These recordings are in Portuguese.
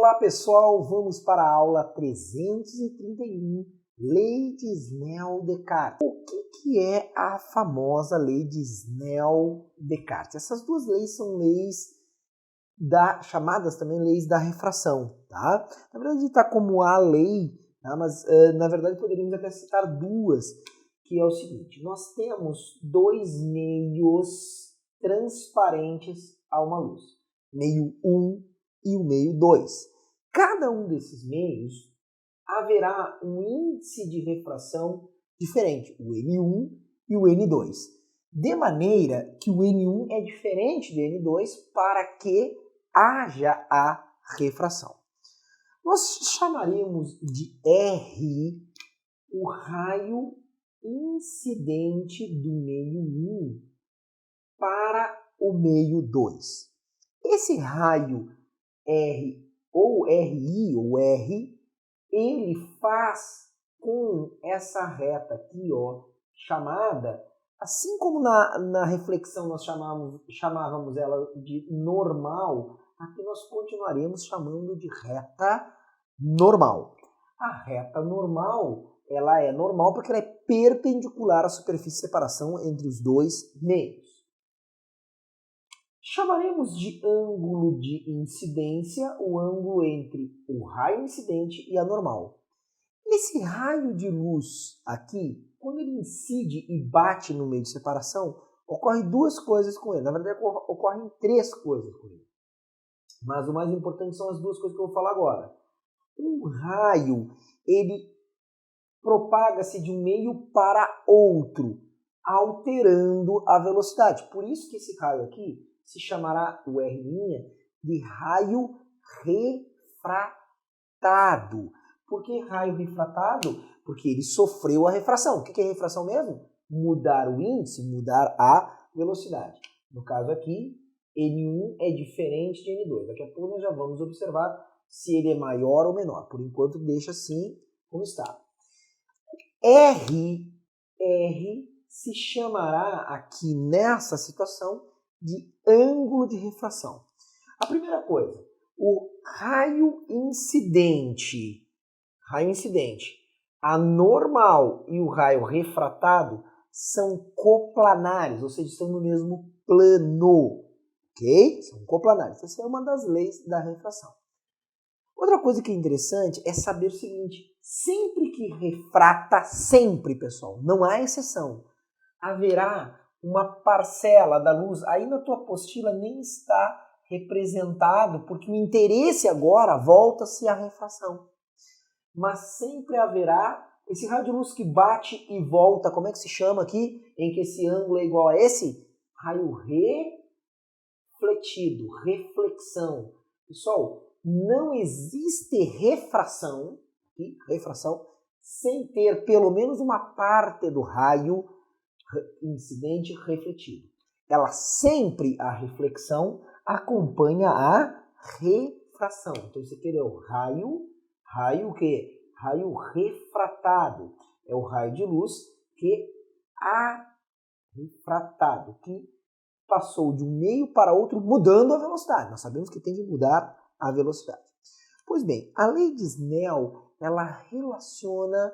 Olá pessoal, vamos para a aula 331, Lei de Snell-Descartes. O que é a famosa Lei de Snell-Descartes? Essas duas leis são leis chamadas também leis da refração, tá? Na verdade está como a lei, tá? Mas na verdade poderíamos até citar duas, que é o seguinte: nós temos dois meios transparentes a uma luz, meio 1 e o meio 2. Cada um desses meios haverá um índice de refração diferente, o N1 e o N2, de maneira que o N1 é diferente do N2 para que haja a refração. Nós chamaremos de R o raio incidente do meio 1 para o meio 2. Esse raio R ou RI ou R, ele faz com essa reta aqui, ó, chamada, assim como na reflexão nós chamávamos ela de normal, aqui nós continuaremos chamando de reta normal. A reta normal, ela é normal porque ela é perpendicular à superfície de separação entre os dois meios. Chamaremos de ângulo de incidência o ângulo entre o raio incidente e a normal. Esse raio de luz aqui, quando ele incide e bate no meio de separação, ocorre duas coisas com ele. Na verdade, ocorrem três coisas com ele. Mas o mais importante são as duas coisas que eu vou falar agora. Um raio, ele propaga-se de um meio para outro, alterando a velocidade. Por isso que esse raio aqui se chamará o R' de raio refratado. Por que raio refratado? Porque ele sofreu a refração. O que é refração mesmo? Mudar o índice, mudar a velocidade. No caso aqui, N1 é diferente de N2. Daqui a pouco nós já vamos observar se ele é maior ou menor. Por enquanto, deixa assim como está. R se chamará aqui nessa situação de ângulo de refração. A primeira coisa, o raio incidente, a normal e o raio refratado são coplanares, ou seja, estão no mesmo plano, ok? São coplanares. Essa é uma das leis da refração. Outra coisa que é interessante é saber o seguinte: sempre que refrata, sempre, pessoal, não há exceção, haverá uma parcela da luz, aí na tua apostila nem está representado, porque o interesse agora volta-se à refração. Mas sempre haverá esse raio de luz que bate e volta, como é que se chama aqui, em que esse ângulo é igual a esse? Raio refletido, reflexão. Pessoal, não existe refração sem ter pelo menos uma parte do raio incidente refletido. Ela sempre, a reflexão, acompanha a refração. Então, isso aqui é o raio o quê? Raio refratado. É o raio de luz que refratado, que passou de um meio para outro mudando a velocidade. Nós sabemos que tem que mudar a velocidade. Pois bem, a lei de Snell, ela relaciona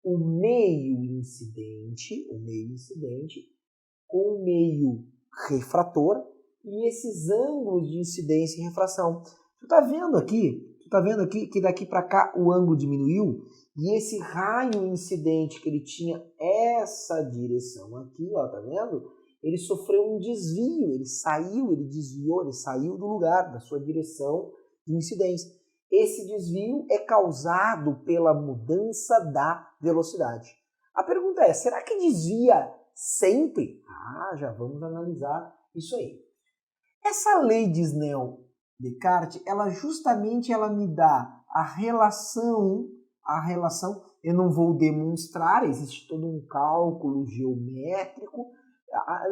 o meio incidente com o meio refrator e esses ângulos de incidência e refração. Tu está vendo aqui que daqui para cá o ângulo diminuiu e esse raio incidente que ele tinha essa direção aqui, ó, tá vendo? Ele sofreu um desvio, ele saiu do lugar, da sua direção de incidência. Esse desvio é causado pela mudança da velocidade. A pergunta é, será que desvia sempre? Já vamos analisar isso aí. Essa lei de Snell-Descartes, ela me dá a relação, eu não vou demonstrar, existe todo um cálculo geométrico.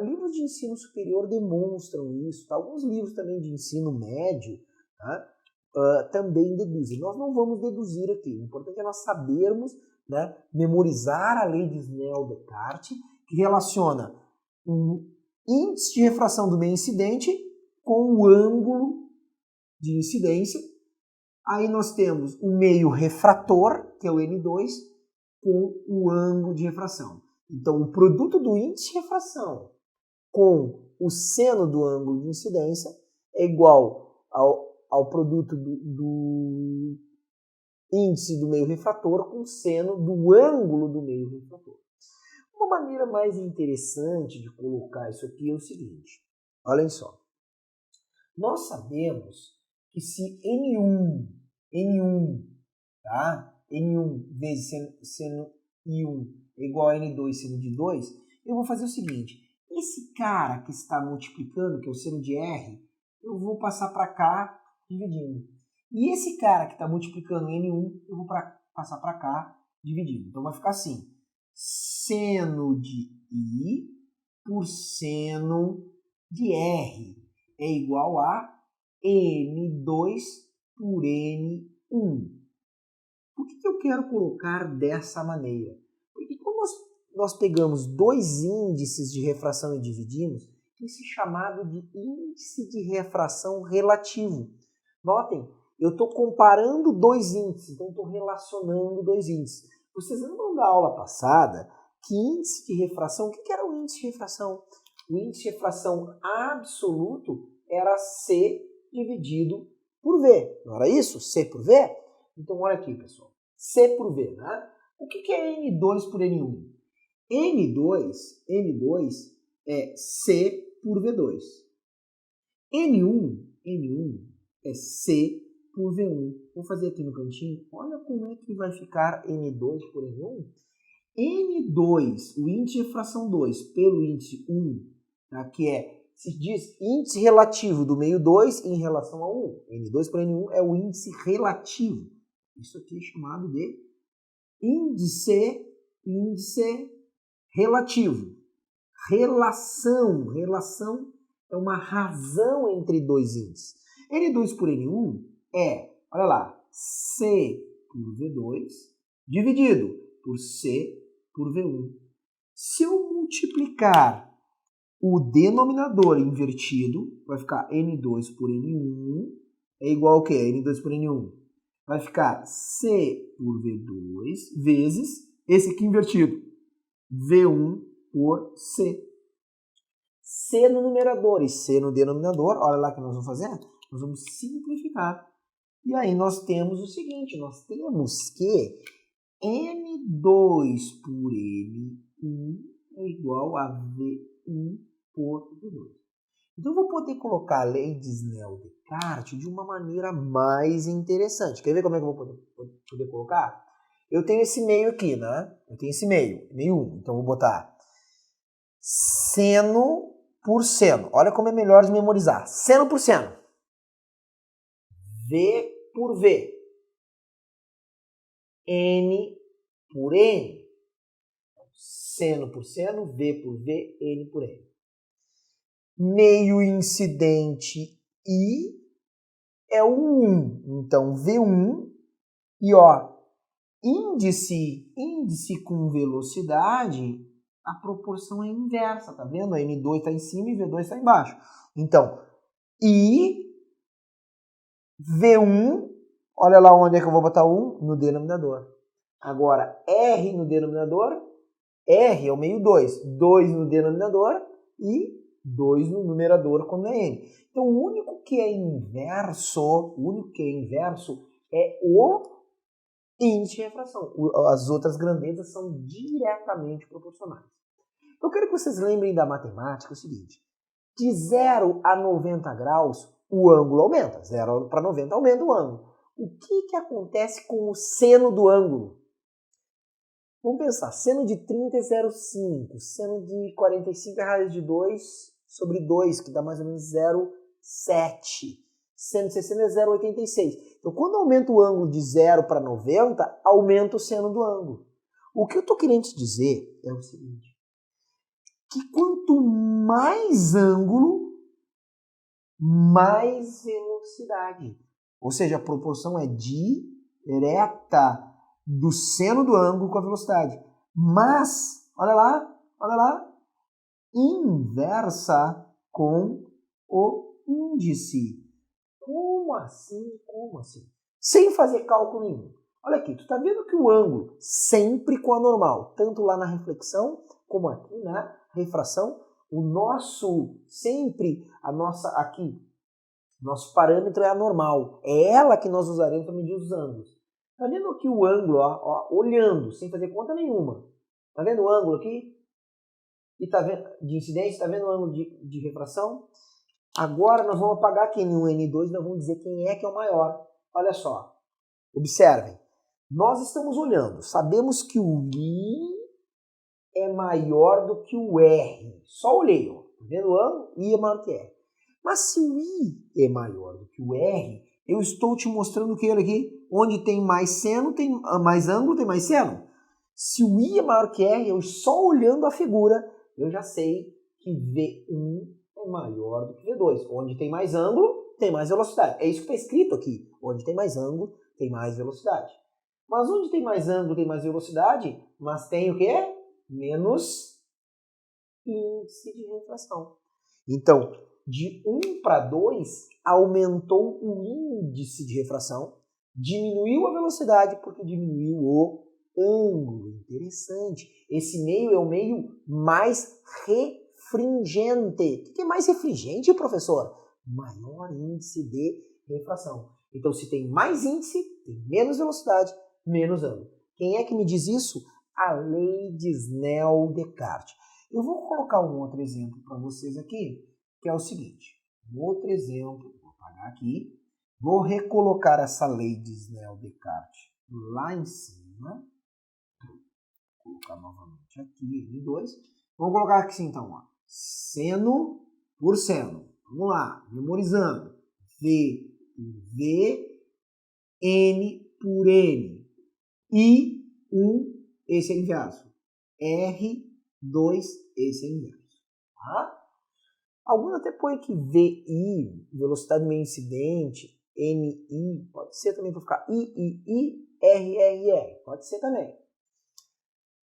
Livros de ensino superior demonstram isso, tá? Alguns livros também de ensino médio, tá? Também deduzem. Nós não vamos deduzir aqui. O importante é nós sabermos, né, memorizar a lei de Snell-Descartes, que relaciona o índice de refração do meio incidente com o ângulo de incidência Aí nós temos o meio refrator, que é o N2, com o ângulo de refração. Então, o produto do índice de refração com o seno do ângulo de incidência é igual ao produto do índice do meio refrator com o seno do ângulo do meio refrator. Uma maneira mais interessante de colocar isso aqui é o seguinte. Olhem só. Nós sabemos que se N1, tá? N1 vezes seno I1 é igual a N2 seno de 2, eu vou fazer o seguinte. Esse cara que está multiplicando, que é o seno de R, eu vou passar para cá dividindo. E esse cara que está multiplicando N1, eu vou passar para cá dividindo. Então vai ficar assim. Seno de I por seno de R é igual a N2 por N1. Por que eu quero colocar dessa maneira? Porque quando nós pegamos dois índices de refração e dividimos, isso é chamado de índice de refração relativo. Notem, eu estou comparando dois índices, então estou relacionando dois índices. Vocês lembram da aula passada que índice de refração, o que era o índice de refração? O índice de refração absoluto era C dividido por V. Não era isso? C por V? Então olha aqui, pessoal. C por V, né? O que é N2 por N1? N2 é C por V2. N1 é C por V1. Vou fazer aqui no cantinho. Olha como é que vai ficar N2 por N1. N2, o índice de refração 2 pelo índice 1, tá? Que se diz índice relativo do meio 2 em relação a 1. N2 por N1 é o índice relativo. Isso aqui é chamado de índice relativo. Relação é uma razão entre dois índices. N2 por N1 é, olha lá, C por V2 dividido por C por V1. Se eu multiplicar o denominador invertido, vai ficar N2 por N1 é igual ao quê? N2 por N1. Vai ficar C por V2 vezes esse aqui invertido, V1 por C. C no numerador e C no denominador, olha lá o que nós vamos fazer. Nós vamos simplificar. E aí nós temos o seguinte, nós temos que N2 por N1 é igual a V1 por V2. Então eu vou poder colocar a lei de Snell-Descartes de uma maneira mais interessante. Quer ver como é que eu vou poder colocar? Eu tenho esse meio aqui, né? Eu tenho esse meio 1. Então eu vou botar seno por seno. Olha como é melhor de memorizar. Seno por seno. V por V. N por N. Seno por seno, V por V, N por N. Meio incidente I é o 1. Então, V1 e ó, índice com velocidade, a proporção é inversa, tá vendo? A N2 está em cima e V2 está embaixo. Então, I, V1, olha lá onde é que eu vou botar 1? No denominador. Agora, R no denominador, R é o meio 2. 2 no denominador e 2 no numerador quando é N. Então, o único que é inverso é o índice de refração. As outras grandezas são diretamente proporcionais. Eu quero que vocês lembrem da matemática o seguinte. De 0 a 90 graus, o ângulo aumenta. 0 para 90 aumenta o ângulo. O que acontece com o seno do ângulo? Vamos pensar. Seno de 30 é 0,5. Seno de 45 é raiz de 2 sobre 2, que dá mais ou menos 0,7. Seno de 60 é 0,86. Então, quando aumenta o ângulo de 0 para 90, aumenta o seno do ângulo. O que eu estou querendo te dizer é o seguinte. Que quanto mais ângulo, mais velocidade. Ou seja, a proporção é direta do seno do ângulo com a velocidade. Mas, olha lá, inversa com o índice. Como assim? sem fazer cálculo nenhum. Olha aqui, tu está vendo que o ângulo sempre com a normal, tanto lá na reflexão como aqui na refração, o nosso, sempre, nosso parâmetro é a normal. É ela que nós usaremos para medir os ângulos. Está vendo aqui o ângulo, ó, olhando, sem fazer conta nenhuma. Está vendo o ângulo aqui? E tá vendo, de incidência, está vendo o ângulo de refração? Agora nós vamos apagar aqui no N2 e nós vamos dizer quem é que é o maior. Olha só, observem. Nós estamos olhando, sabemos que o I é maior do que o R. Só olhei, ó. Tá vendo o ângulo? I é maior que R. Mas se o I é maior do que o R, eu estou te mostrando que, olha aqui, onde tem mais seno, tem mais ângulo, tem mais seno. Se o I é maior que R, eu só olhando a figura, eu já sei que V1 é maior do que V2. Onde tem mais ângulo, tem mais velocidade. É isso que está escrito aqui. Onde tem mais ângulo, tem mais velocidade. Mas onde tem mais ângulo, tem mais velocidade, mas tem o quê? Menos índice de refração. Então, de 1 para 2, aumentou o índice de refração, diminuiu a velocidade porque diminuiu o ângulo. Interessante. Esse meio é o meio mais refringente. O que é mais refringente, professor? Maior índice de refração. Então, se tem mais índice, tem menos velocidade, menos ângulo. Quem é que me diz isso? A lei de Snell-Descartes. Eu vou colocar um outro exemplo para vocês aqui, que é o seguinte. Um outro exemplo, vou apagar aqui, vou recolocar essa lei de Snell-Descartes lá em cima. Vou colocar novamente aqui, N2. Vamos colocar aqui então, ó. Seno por seno. Vamos lá, memorizando. V por V, N por N. I1, esse é inverso. R2, esse é inverso. Tá? Alguns até põem que VI, velocidade meio incidente, NI, pode ser também para ficar III, RRR, pode ser também.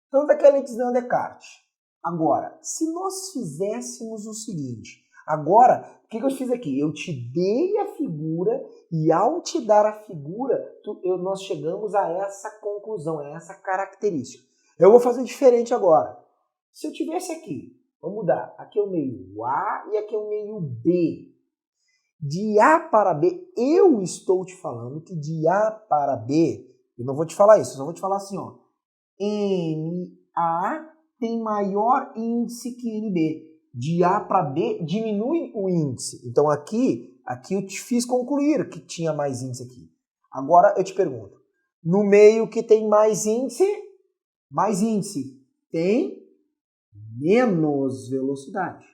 Então, daquela lei de Snell-Descartes. Agora, se nós fizéssemos o seguinte, agora, o que eu fiz aqui? Eu te dei a figura e ao te dar a figura, nós chegamos a essa conclusão, a essa característica. Eu vou fazer diferente agora. Se eu tivesse aqui, vamos mudar, aqui é o meio A e aqui é o meio B. De A para B, eu estou te falando que de A para B, eu não vou te falar isso, eu só vou te falar assim, ó. NA tem maior índice que NB. De A para B diminui o índice. Então aqui eu te fiz concluir que tinha mais índice aqui. Agora eu te pergunto, no meio que tem mais índice tem menos velocidade.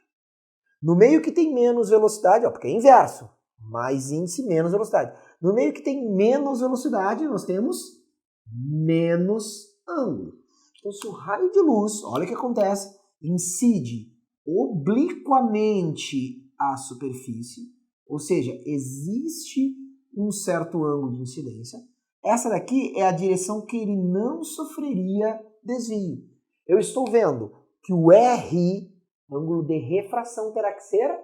No meio que tem menos velocidade, ó, porque é inverso, mais índice, menos velocidade. No meio que tem menos velocidade, nós temos menos ângulo. Então, se o raio de luz, olha o que acontece, incide obliquamente à superfície, ou seja, existe um certo ângulo de incidência, essa daqui é a direção que ele não sofreria desvio. Eu estou vendo que o R, ângulo de refração, terá que ser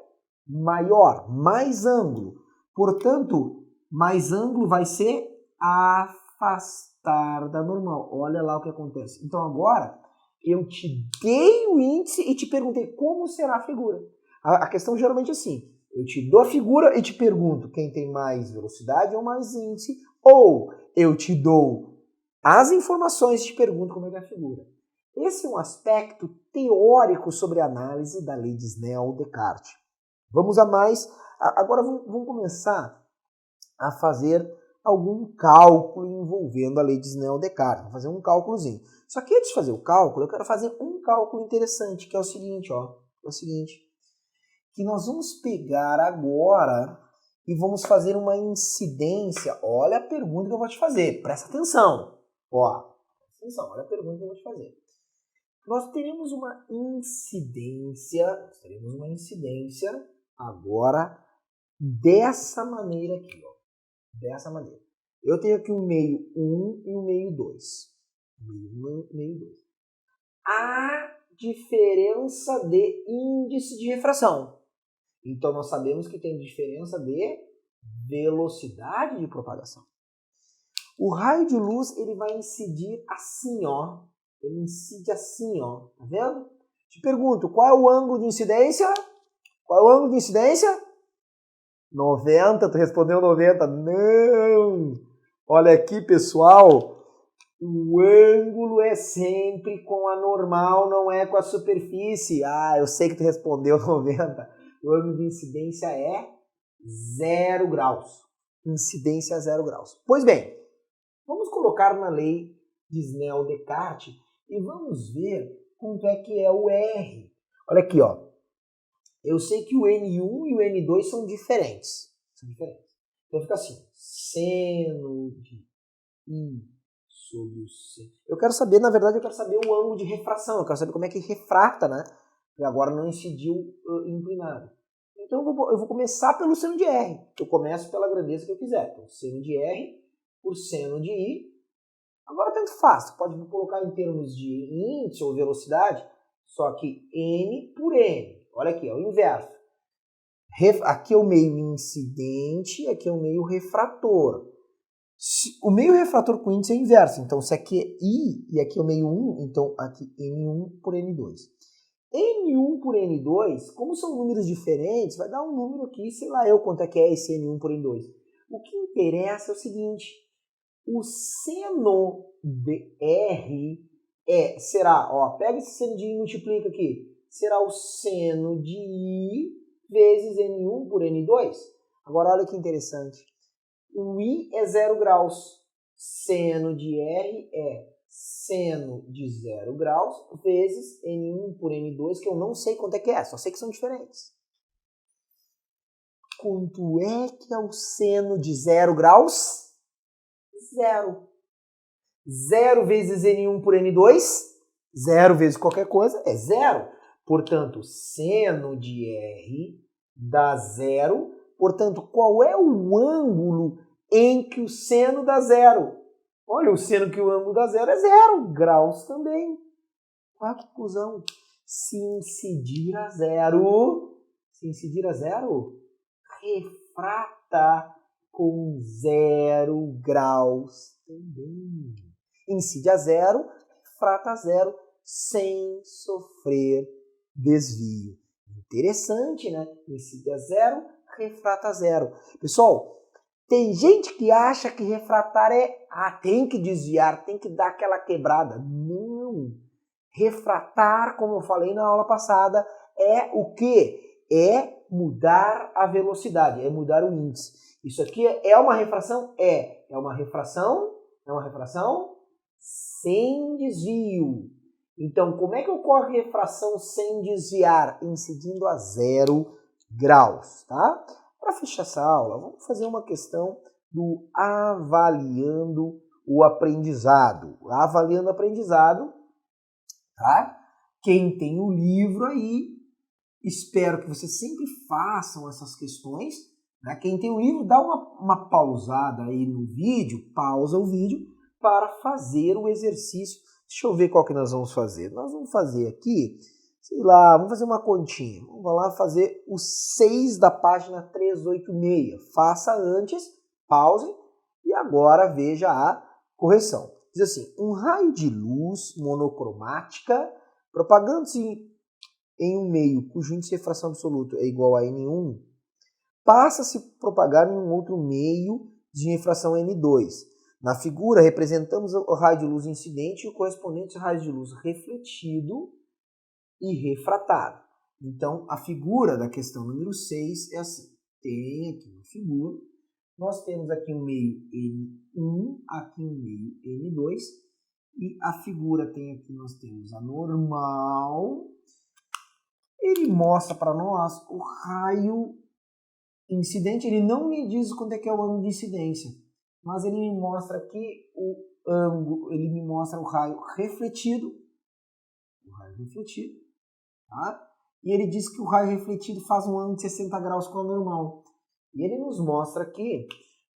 maior, mais ângulo. Portanto, mais ângulo vai ser afastar da normal. Olha lá o que acontece. Então agora, eu te dei o índice e te perguntei como será a figura. A questão geralmente é assim, eu te dou a figura e te pergunto quem tem mais velocidade ou mais índice, ou eu te dou as informações e te pergunto como é que é a figura. Esse é um aspecto teórico sobre a análise da lei de Snell-Descartes. Vamos a mais. Agora vamos começar a fazer algum cálculo envolvendo a lei de Snell-Descartes. Vamos fazer um cálculozinho. Só que antes de fazer o cálculo, eu quero fazer um cálculo interessante, que é o seguinte, ó. É o seguinte, que nós vamos pegar agora e vamos fazer uma incidência. Olha a pergunta que eu vou te fazer. Presta atenção. Ó, presta atenção. Olha a pergunta que eu vou te fazer. Nós teremos uma incidência agora dessa maneira aqui, ó. Dessa maneira. Eu tenho aqui o meio 1 e o meio 2. Meio 1 e meio 2. A diferença de índice de refração. Então, nós sabemos que tem diferença de velocidade de propagação. O raio de luz, ele vai incidir assim, ó. Ele incide assim, ó. Tá vendo? Te pergunto, qual é o ângulo de incidência? Qual é o ângulo de incidência? 90, tu respondeu 90. Não! Olha aqui, pessoal. O ângulo é sempre com a normal, não é com a superfície. Ah, eu sei que tu respondeu 90. O ângulo de incidência é 0 graus. Incidência é 0 graus. Pois bem, vamos colocar na lei de Snell-Descartes e vamos ver quanto é que é o R. Olha aqui, ó. Eu sei que o N1 e o N2 são diferentes. Então fica assim, seno de I sobre o C. Eu quero saber, na verdade, o ângulo de refração. Eu quero saber como é que refrata, né? E agora não incidiu inclinado. Então eu vou começar pelo seno de R. Eu começo pela grandeza que eu quiser. Então, seno de R por seno de I. Agora tanto faz. Você pode colocar em termos de índice ou velocidade, só que N por N. Olha aqui, é o inverso. Aqui é o meio incidente, aqui é o meio refrator. O meio refrator com índice é inverso. Então, se aqui é I e aqui é o meio 1, então aqui N1 por N2. N1 por N2, como são números diferentes, vai dar um número aqui, sei lá eu quanto é que é esse N1 por N2. O que interessa é o seguinte, o seno de R será, ó, pega esse seno de I e multiplica aqui, será o seno de I vezes N1 por N2. Agora olha que interessante, o I é 0 graus, seno de R é seno de 0 graus vezes N1 por N2, que eu não sei quanto é que é, só sei que são diferentes. Quanto é que é o seno de 0 graus? 0. 0 vezes N1 por N2, 0 vezes qualquer coisa, é 0. Portanto, seno de R dá 0. Portanto, qual é o ângulo em que o seno dá 0? Olha, o seno que o ângulo dá 0 é 0 graus também. Qual a conclusão? Se incidir a 0, refrata com 0 graus também. Incide a 0, refrata a 0 sem sofrer desvio. Interessante, né? Incide a 0, refrata a 0. Pessoal, tem gente que acha que refratar tem que desviar, tem que dar aquela quebrada. Não. Refratar, como eu falei na aula passada, é o quê? É mudar a velocidade, é mudar o índice. Isso aqui é uma refração? É uma refração sem desvio. Então, como é que ocorre refração sem desviar? Incidindo a 0 graus, tá? Para fechar essa aula, vamos fazer uma questão do avaliando o aprendizado. Avaliando o aprendizado, tá? Quem tem o livro aí, espero que vocês sempre façam essas questões. Né? Quem tem o livro, dá uma pausada aí no vídeo, pausa o vídeo para fazer o exercício. Deixa eu ver qual que nós vamos fazer. Nós vamos fazer aqui, sei lá, vamos fazer uma continha. Vamos lá fazer o 6 da página 386. Faça antes, pause e agora veja a correção. Diz assim, um raio de luz monocromática propagando-se em um meio cujo índice de refração absoluto é igual a N1, passa a se propagar em um outro meio de refração N2. Na figura, representamos o raio de luz incidente e o correspondente raio de luz refletido e refratado. Então, a figura da questão número 6 é assim. Tem aqui uma figura, nós temos aqui um meio N1, aqui um meio N2, e a figura tem aqui, nós temos a normal. Ele mostra para nós o raio incidente, ele não me diz quanto é que é o ângulo de incidência, mas ele me mostra aqui o ângulo, ele me mostra o raio refletido, tá? E ele diz que o raio refletido faz um ângulo de 60 graus com a normal. E ele nos mostra aqui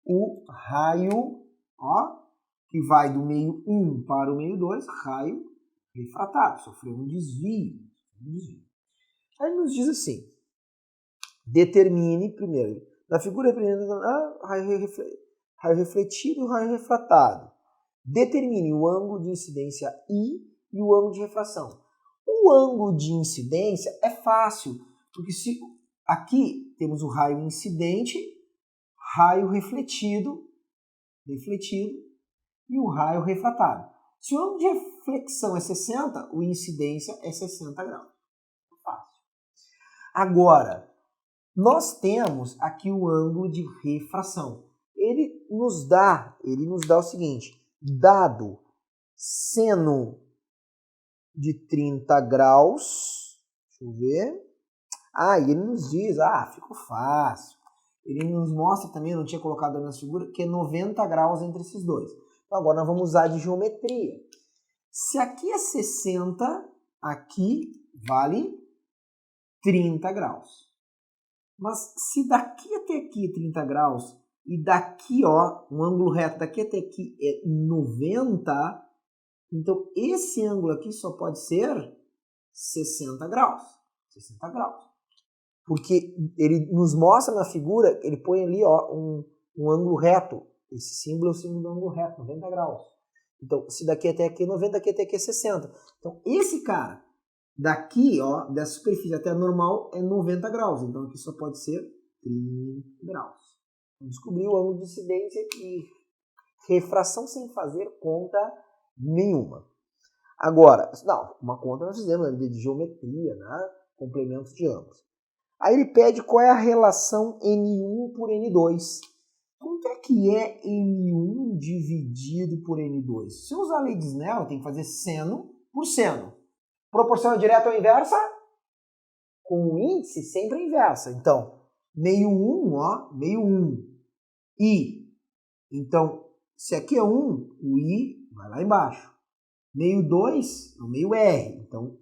o raio, ó, que vai do meio 1 para o meio 2, raio refratado, sofreu um desvio. Aí nos diz assim, determine primeiro, na figura representa raio refletido. raio refletido e o raio refratado. Determine o ângulo de incidência I e o ângulo de refração. O ângulo de incidência é fácil, porque se aqui temos o raio incidente, raio refletido e o raio refratado. Se o ângulo de reflexão é 60, o incidência é 60 graus. Fácil. Agora, nós temos aqui o ângulo de refração. Ele nos dá o seguinte, dado seno de 30 graus, deixa eu ver, e ele nos diz, ficou fácil. Ele nos mostra também, eu não tinha colocado na figura, que é 90 graus entre esses dois. Então agora nós vamos usar de geometria. Se aqui é 60, aqui vale 30 graus. Mas se daqui até aqui é 30 graus e daqui, um ângulo reto daqui até aqui é 90, então esse ângulo aqui só pode ser 60 graus. 60 graus. Porque ele nos mostra na figura, ele põe ali um ângulo reto. Esse símbolo é o símbolo do ângulo reto, 90 graus. Então, se daqui até aqui é 90, daqui até aqui é 60. Então, esse cara, daqui, dessa superfície até a normal, é 90 graus. Então, aqui só pode ser 30 graus. Descobri o ângulo de incidência e refração sem fazer conta nenhuma. Agora, uma conta nós fizemos de geometria, né? Complementos de ângulos. Aí ele pede qual é a relação N1 por N2. Quanto é que é N1 dividido por N2? Se eu usar a lei de Snell, eu tenho que fazer seno por seno. Proporção direta ou inversa? Com o índice sempre é inversa. Então, meio 1, meio 1. I. Então, se aqui é 1, o I vai lá embaixo. Meio 2 é o meio R. Então,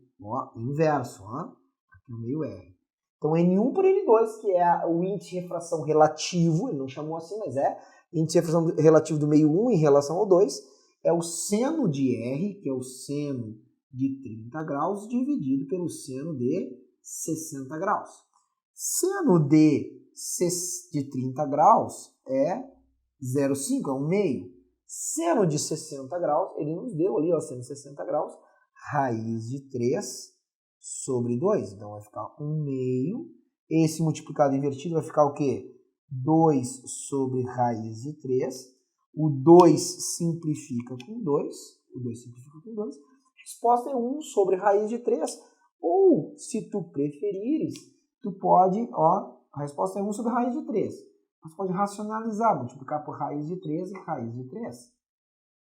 inverso. Aqui é o meio R. Então, N1 por N2, que é o índice de refração relativo, ele não chamou assim, mas é índice de refração relativo do meio 1 em relação ao 2, é o seno de R, que é o seno de 30 graus, dividido pelo seno de 60 graus. Seno de 30 graus é 0,5, é um meio. Seno de 60 graus, ele nos deu ali, seno de 60 graus, raiz de 3 sobre 2. Então vai ficar 1 meio. Esse multiplicado invertido vai ficar o quê? 2 sobre raiz de 3. O 2 simplifica com 2. O 2 simplifica com 2. A resposta é 1 sobre raiz de 3. Ou, se tu preferires, tu pode, a resposta é 1 sobre raiz de 3. Você pode racionalizar, multiplicar por raiz de 3 e raiz de 3.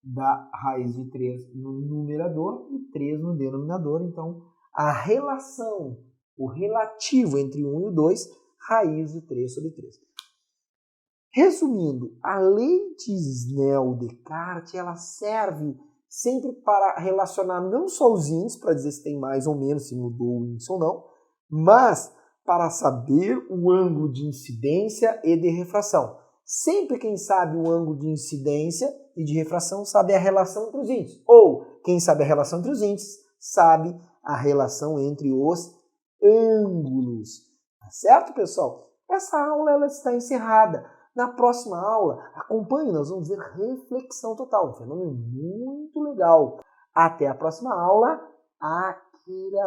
Dá raiz de 3 no numerador e 3 no denominador. Então, a relação, o relativo entre o 1 e o 2, raiz de 3 sobre 3. Resumindo, a lei de Snell-Descartes, ela serve sempre para relacionar não só os índices, para dizer se tem mais ou menos, se mudou o índice ou não, mas para saber o ângulo de incidência e de refração. Sempre quem sabe o ângulo de incidência e de refração sabe a relação entre os índices. Ou quem sabe a relação entre os índices sabe a relação entre os ângulos. Tá certo, pessoal? Essa aula ela está encerrada. Na próxima aula, acompanhe, nós vamos ver reflexão total. Um fenômeno muito legal. Até a próxima aula. Aquele